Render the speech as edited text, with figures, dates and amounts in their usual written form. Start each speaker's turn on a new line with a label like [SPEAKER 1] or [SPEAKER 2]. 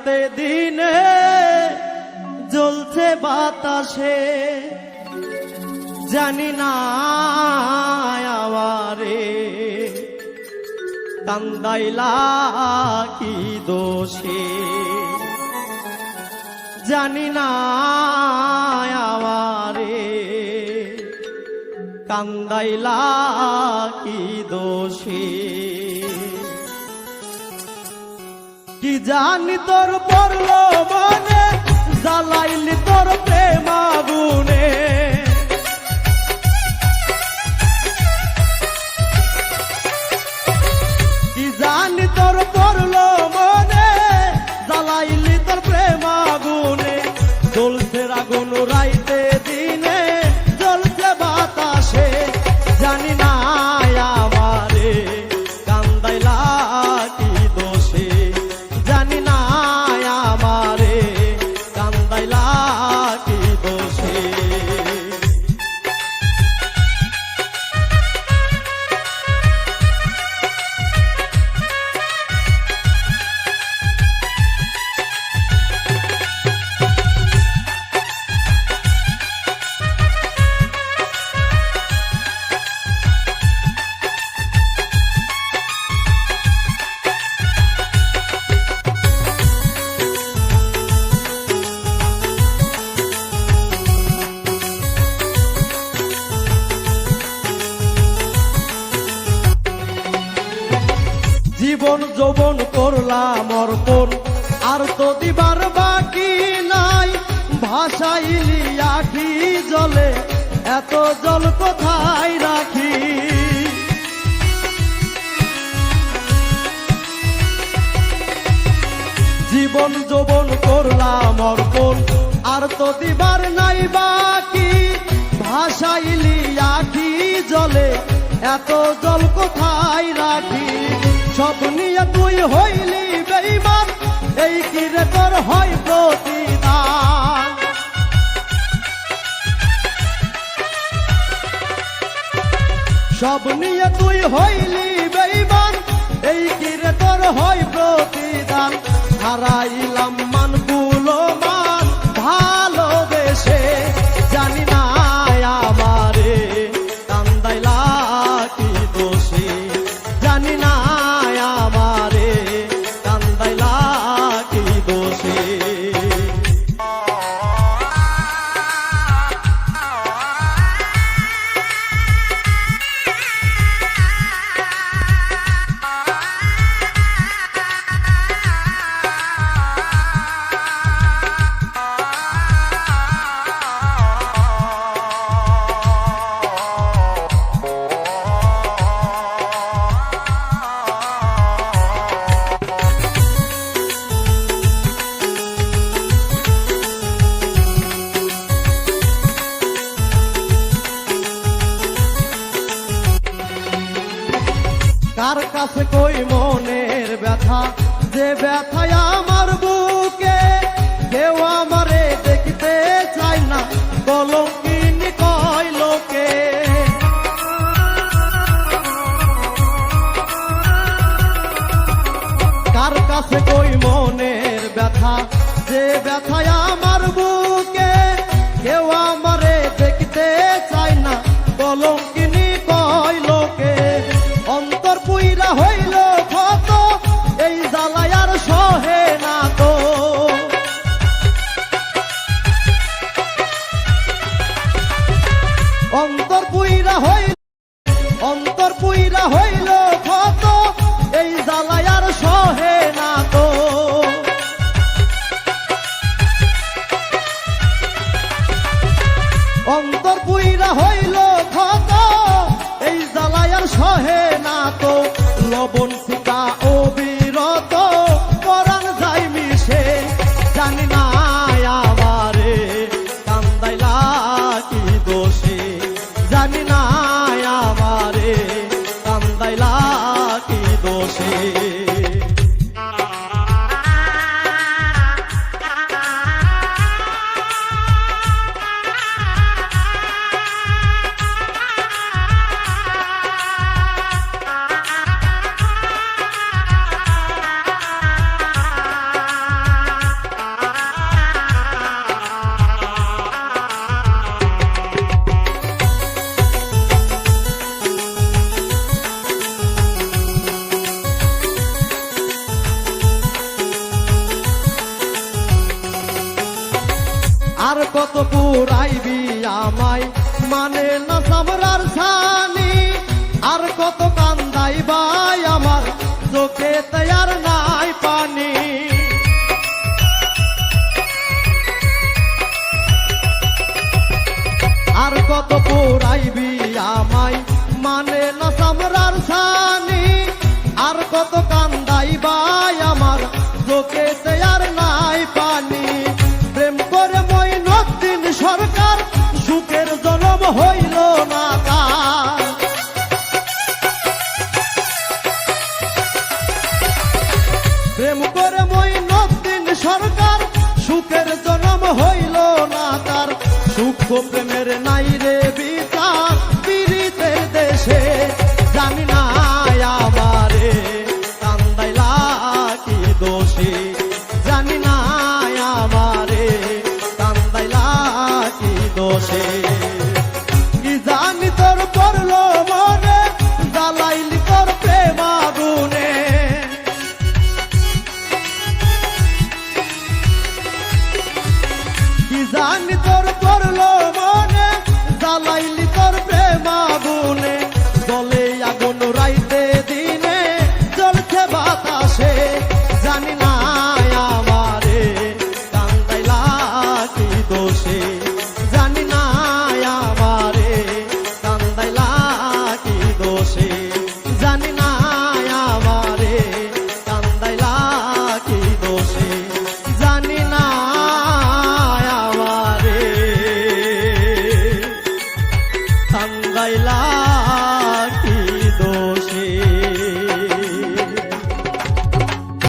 [SPEAKER 1] রাইতে দিনে জ্বলছে বাতাসে, জানি না আমারে কান্দাইলা কি দোষে, জানি না আমারে কান্দাইলা কি দোষে। কি জানি তোর পড়লো মনে, জ্বালাইলি তোর প্রেম আগুনে, কি জানি তোর পড়লো মনে, জ্বালাইলি তোর প্রেম আগুনে। জ্বলছে আগুন রাইতে দিনে জ্বলছে বাতাসে, জানি না আমারে কান্দাইলা কি দোষে, জানি না আমারে কান্দাইলা কি দোষে। জীবন যৌবন করলাম অর্পণ, আর তো দিবার বাকি নাই। ভাসাইলি আখি জলে, এত জল কোথায় রাখি। জীবন যৌবন করলাম অর্পণ, আর তো দিবার নাই বাকি। ভাসাইলি আখি জলে, এত জল কোথায় রাখি। সব নিয়ে তুই হইলি বেঈমান, এই কি রে তোর হয় প্রতিদান। সব নিয়ে তুই হইলি বেঈমান, এই কি রে তোর হয় প্রতিদান। হারাইলাম মানগুলো মান ভালোবেসে, জানি না আমারে কান্দাইলা কি দোষে, জানি না আমারে কান্দাইলা কি দোষে। কার কাছে কই মনের ব্যথা, যে ব্যথায় আমার বুকে। কেউ আমারে দেখতে চায় না, কলঙ্কিনী কয় লোকে। কার কাছে কই মনের ব্যথা, যে ব্যথায় আমার বুকে। কেউ আমারে দেখতে চায় না, কলঙ্কিনী কয় লোকে। অন্তর পুইরা হইল ক্ষত, এই জ্বালায় আর সহে না তো। অন্তর পুইরা হইল ক্ষত, এই জ্বালায় আর সহে না তো। আর কত পুরাইবি আমায় মানে না সামরার ছানি, আর কত কান্দাইবাই আমার চোখে তৈয়ার নাই পানি। আর কত পুরাইবি আমায় মানে না সামরার ছানি, আর কত কান্দাইবাই আমার চোখে তৈয়ার নাই পানি। প্রেম করে মঈনুদ্দিন সরকার সুখের জনম হইল না তার। প্রেম করে মঈনুদ্দিন সরকার সুখের জনম হইল না তার। সুখ প্রেমের নাই রে বিচার পীড়িতের দেশে, জানি না আমারে কান্দাইলা কি দোষে, জানি না আমারে কান্দাইলা কি দোষে। কি জানি তোর পড়লো মনে জ্বালাইলি তোর প্রেম আগুনে, কি জানি তোর পড়লো মনে জ্বালাইলি তোর প্রেম আগুনে। জলে আগুন রাইতে দিনে জ্বলছে বাতাসে, জানি না আমারে কান্দাইলা কি দোষে, জানি না আমারে কান্দাইলা কি দোষে, জানি না আমারে কান্দাইলা কি দোষে, জানি না আমারে কান্দাইলা